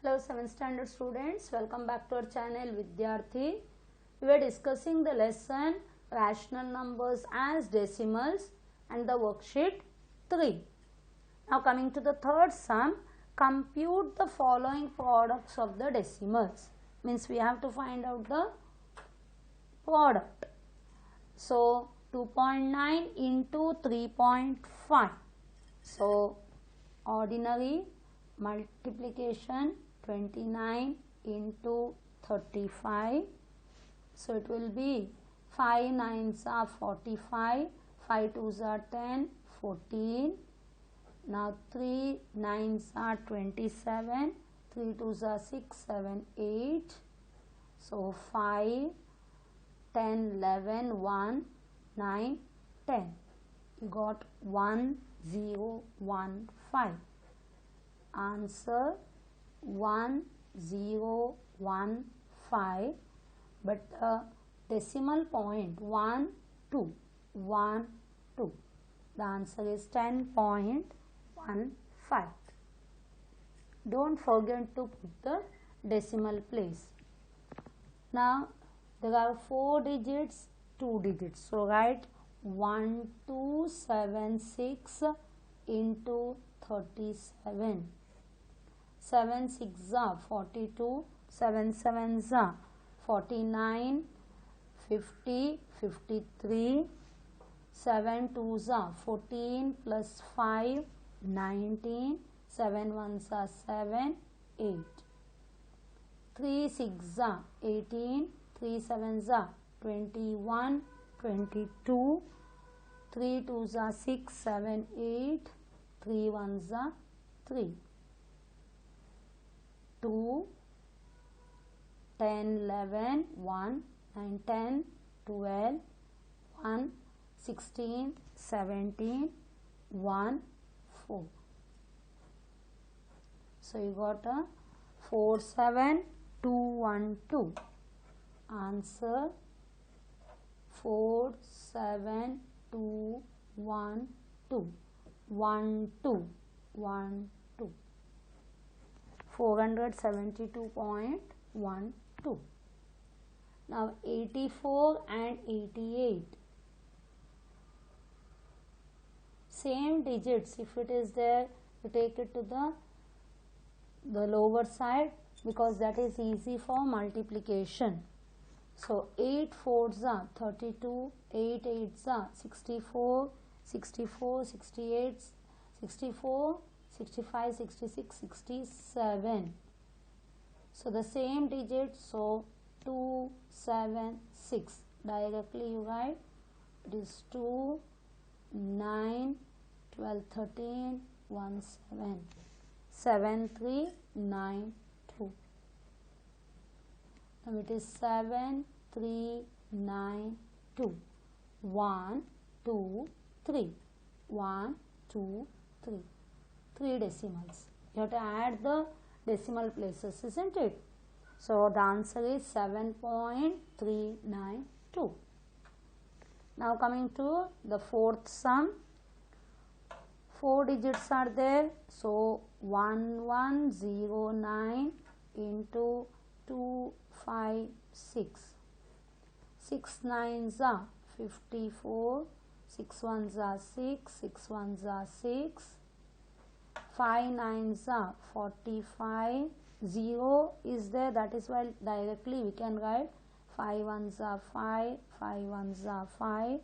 Hello 7th standard students, welcome back to our channel Vidyarthi. We are discussing the lesson rational numbers as decimals and the worksheet 3. Now coming to the third sum, compute the following products of the decimals. Means we have to find out the product. So 2.9 into 3.5. So ordinary multiplication 29 into 35. So it will be 5 9s are 45, 5 2s are 10, 14. Now 3 9s are 27, 3 2s are 6, 7, 8. So 5, 10, 11, 1, 9, 10. You got 1, 0, 1, 5. Answer 1, 0, 1, 5. But the decimal point 1, 2, 1, 2. The answer is 10.15. Don't forget to put the decimal place. Now there are 4 digits, 2 digits. So write 1276 into 37. 7 6 are 42, 7 7 are 49, 50, 53, 7 2s are 14 plus 5, 19, 7 1s are 7, 8. 3 6 are 18, 3 7s are 21, 22, 3 2s are 6, 7, 8, 3 1s are 3. 2, 10, 11, 1, 9, 10, 12, 1, 16, 17, 1, 4. So you got a 47212. Answer 47212. 1 2 1 2. 472.12. Now 84 and 88. Same digits, if it is there, you take it to the lower side because that is easy for multiplication. So 8 4s are 32, 8 8s are 64, 64, 68, 64, 65, 66, 67. So the same digit, so 2, 7, 6. Directly you write it is 2, 9, 12, 13, 1, 7. 7, 3, 9, 2. Now it is 7, 3, 9, 2. 1, 2, 3. 1, 2, 3. 3 decimals. You have to add the decimal places, isn't it? So the answer is 7.392. Now coming to the fourth sum. 4 digits are there. So 1109 into 256. 6 9s are 54. 6 1s are 6. 6 1s are 6. 5 9s are 45. 0 is there, that is why directly we can write 5 1s are 5. 5 1s are 5.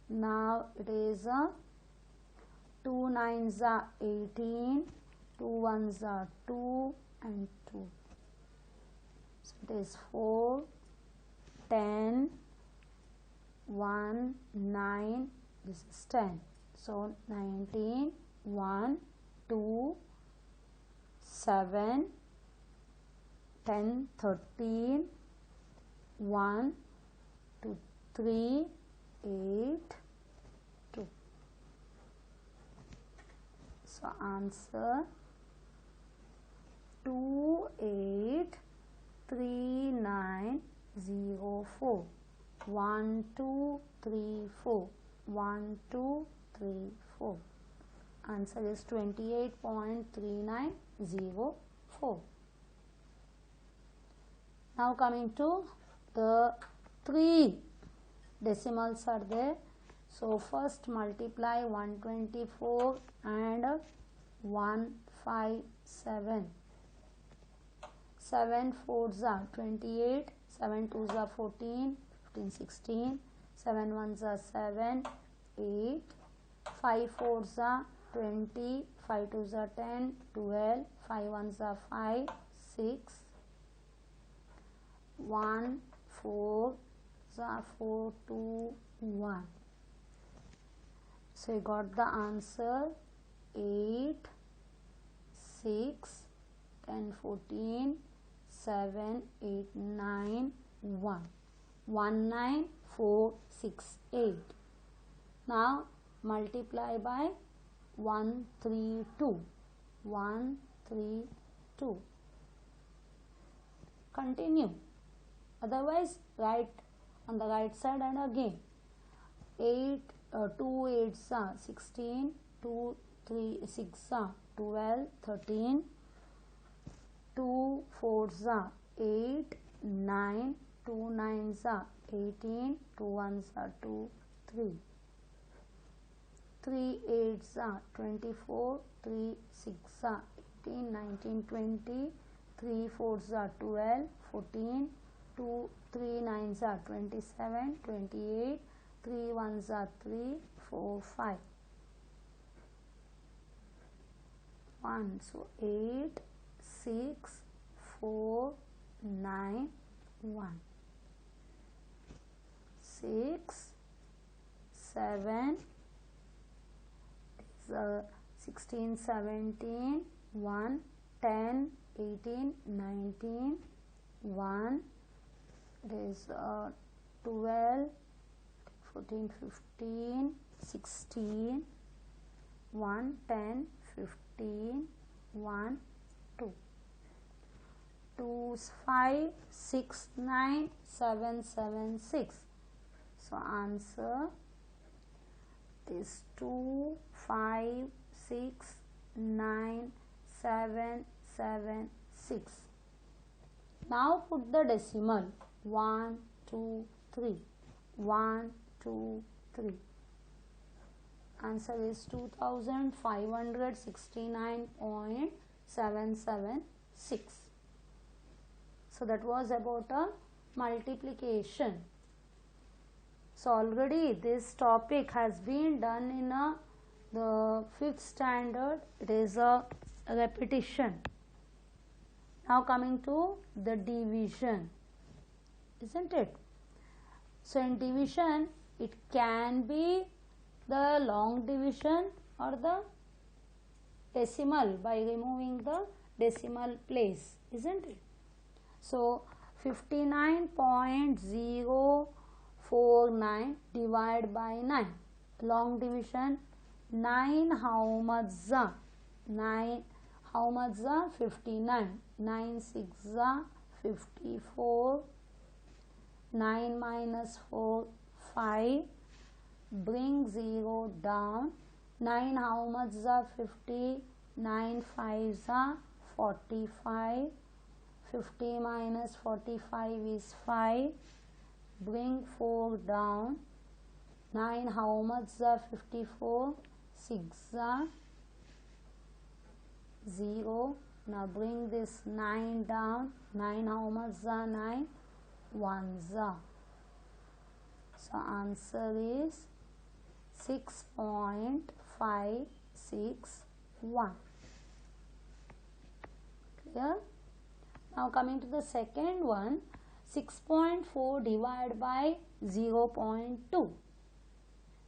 Now it is 2 9s are 18. 2 1s are 2 and 2. So it is 4, 10, 1, 9. This is 10. So 19, 1, 2, 7, 10, 13, 1, 2, 3, 8, 2. So answer 283904. 1, 2, 3, 4. 1, 2, 3, 4. Answer is 28.3904. Now coming to the 3 decimals are there. So first multiply 124 and 157. 7 4s are 28, 7 2s are 14, 15 16, 7 1s are 7, 8, 5 4s are 20, 5 2s are 10, 12, 5 1s are 5, 6, 1 4 4 2 1. So you got the answer 8 6 10 14 7 8 9 1 19468. Now multiply by 132. 132. Continue. Otherwise write on the right side and again. 8 2 8s are 16, 2 3 6 are 12, 13, 2 4s are 8, 9, 2 9s are 18, 2 1s are 2, 3. 3 8s are 24, 3 6 are 18, 19, 20, 3 4s are 12, 14, 2 3 9s are 27, 28, 3 1s are 3, 4 5. 1. So 8 6 4 9 1. 6 7 16 17 1 10 18 19 1. It is 12 14 15 16 1 10 15 1 2. 2 5 6 9 7 7 6. So answer is 2 5 6 9 7 7 6. Now put the decimal 1 2 3. 1 2 3. Answer is 2569.776. So that was about a multiplication. So already this topic has been done in the 5th standard. It is a repetition. Now coming to the division, isn't it? So in division, it can be the long division or the decimal by removing the decimal place, isn't it? So 59.049 divided by 9. Long division, 9 how much is? 9 how much is? 59. 9 6 is 54. 9 minus 4 5. Bring 0 down. 9 how much is 50? 9 5s are 45. 50 minus 45 is 5. Bring 4 down. 9 how much is 54? 6 are 0. Now bring this 9 down. 9 how much is 9? 1s are. So answer is 6.561. Clear? Now coming to the second one, 6.4 divided by 0.2.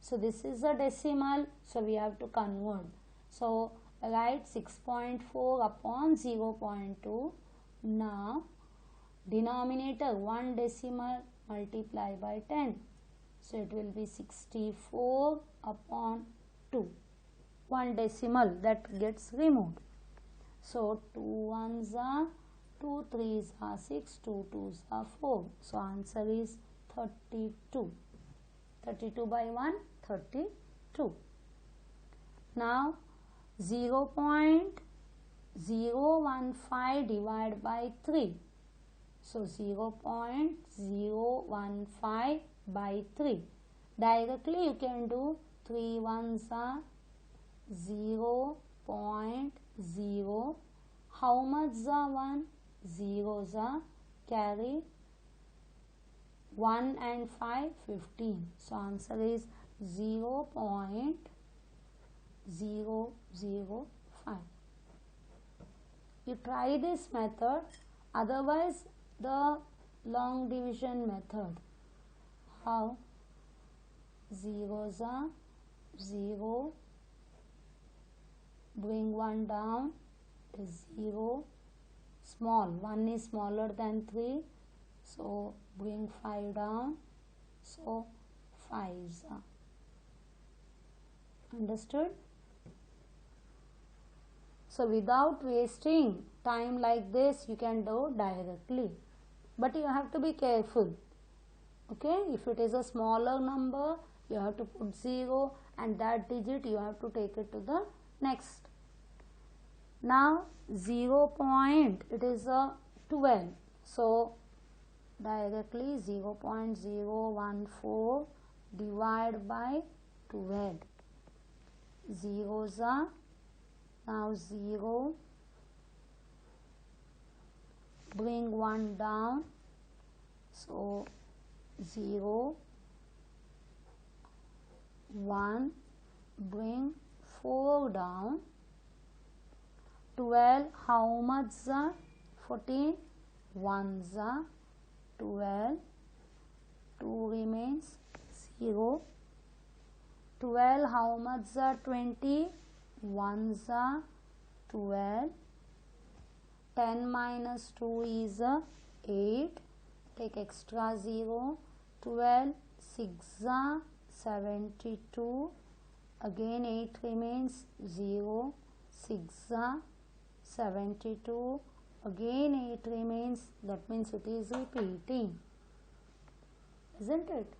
So this is a decimal, so we have to convert. So write 6.4 upon 0.2. Now denominator 1 decimal multiply by 10. So it will be 64 upon 2. 1 decimal that gets removed. So 2 1s are 2 3s are 6, 2 2s are 4. So answer is 32. 32 by 1, 32. Now 0.015 divided by 3. So 0.015 by 3. Directly you can do 3 ones are 0.0. How much are 1? Zeros are carry 1 and 5, 15. So answer is 0.005. You try this method, otherwise the long division method. How? Zeros are 0, bring 1 down is 0, small, 1 is smaller than 3, so bring 5 down, so 5s are. Understood? So without wasting time like this, you can do directly, but you have to be careful. Okay, if it is a smaller number, you have to put 0 and that digit you have to take it to the next. Now 0 point, it is a 12, so directly 0.014 divide by 12. Zeros are now 0, bring 1 down, so 0, 1, bring 4 down, 12, how much are 14? 1s are 12, 2 remains 0, 12, how much are 20? 1s are 12, 10 minus 2 is 8, take extra 0, 12, 6 are 72, again 8 remains 0, 6 are 72, again 8 remains, that means it is repeating, isn't it?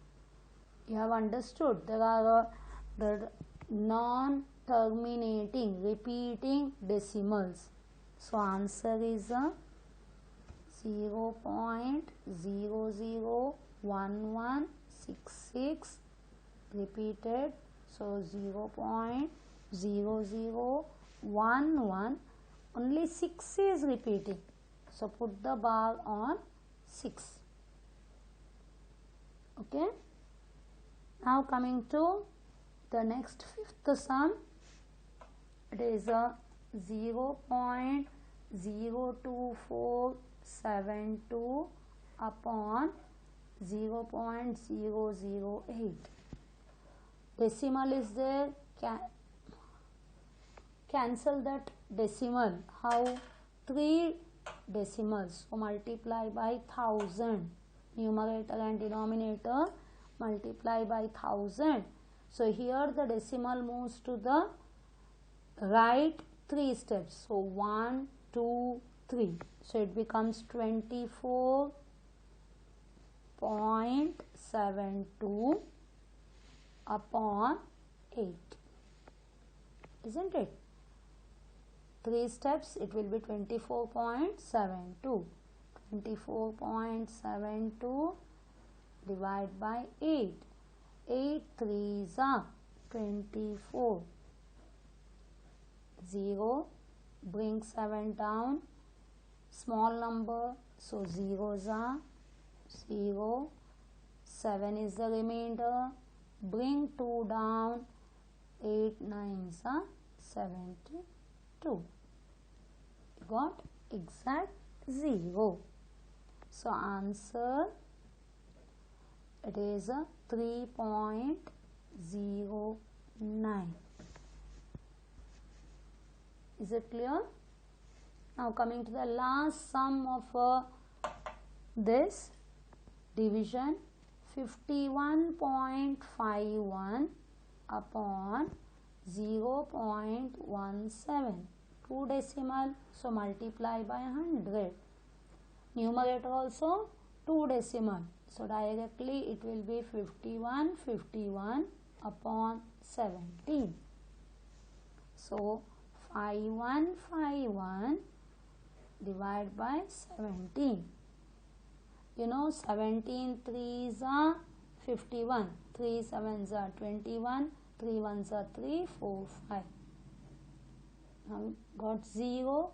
You have understood there are the non-terminating, repeating decimals. So answer is 0.001166 repeated. So 0.0011, only 6 is repeating. So put the bar on 6. Okay. Now coming to the next fifth sum, it is a 0.02472 upon 0.008. Decimal is there, cancel that decimal. How? 3 decimals, so multiply by 1000, numerator and denominator multiply by 1000. So here the decimal moves to the right 3 steps, so 1, 2, 3, so it becomes 24.72 upon 8, isn't it? 3 steps, it will be 24.72. 24.72 divide by 8. 8 3s are 24. 0, bring 7 down, small number, so zeros are 0, 7 is the remainder, bring 2 down, 8 9s are 72. You got exact 0. So answer, it is a 3.09. Is it clear? Now coming to the last sum of this division, 51.51 upon 0.17. 2 decimal, so multiply by 100. Numerator also 2 decimal, so directly it will be 51 upon 17. So 5151 divided by 17. You know, 17 3s are 51, 3 7s are 21, 3 1s are 3, 4, 5. Now got 0.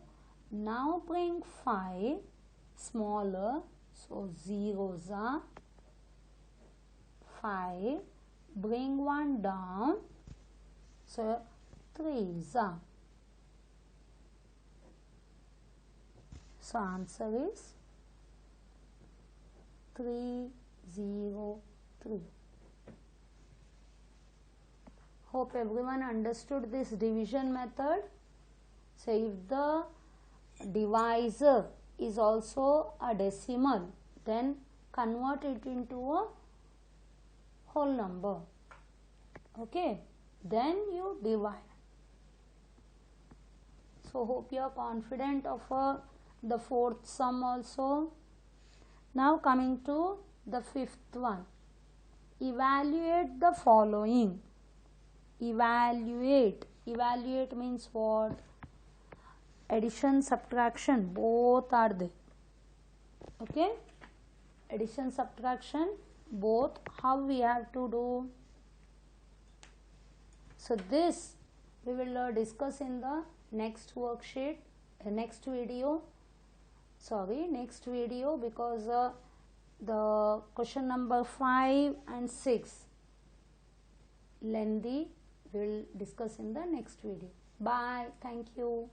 Now bring 5 smaller, so zeros are 5. Bring 1 down, so 3s are. So answer is 303. Hope everyone understood this division method. So if the divisor is also a decimal, then convert it into a whole number. Okay, then you divide. So hope you are confident of the fourth sum also. Now coming to the fifth one. Evaluate the following. Evaluate. Evaluate means what? Addition, subtraction, both are there. Okay? Addition, subtraction, both. How we have to do? So this we will discuss in the next worksheet, next video. Next video, because the question number 5 and 6 lengthy, we will discuss in the next video. Bye. Thank you.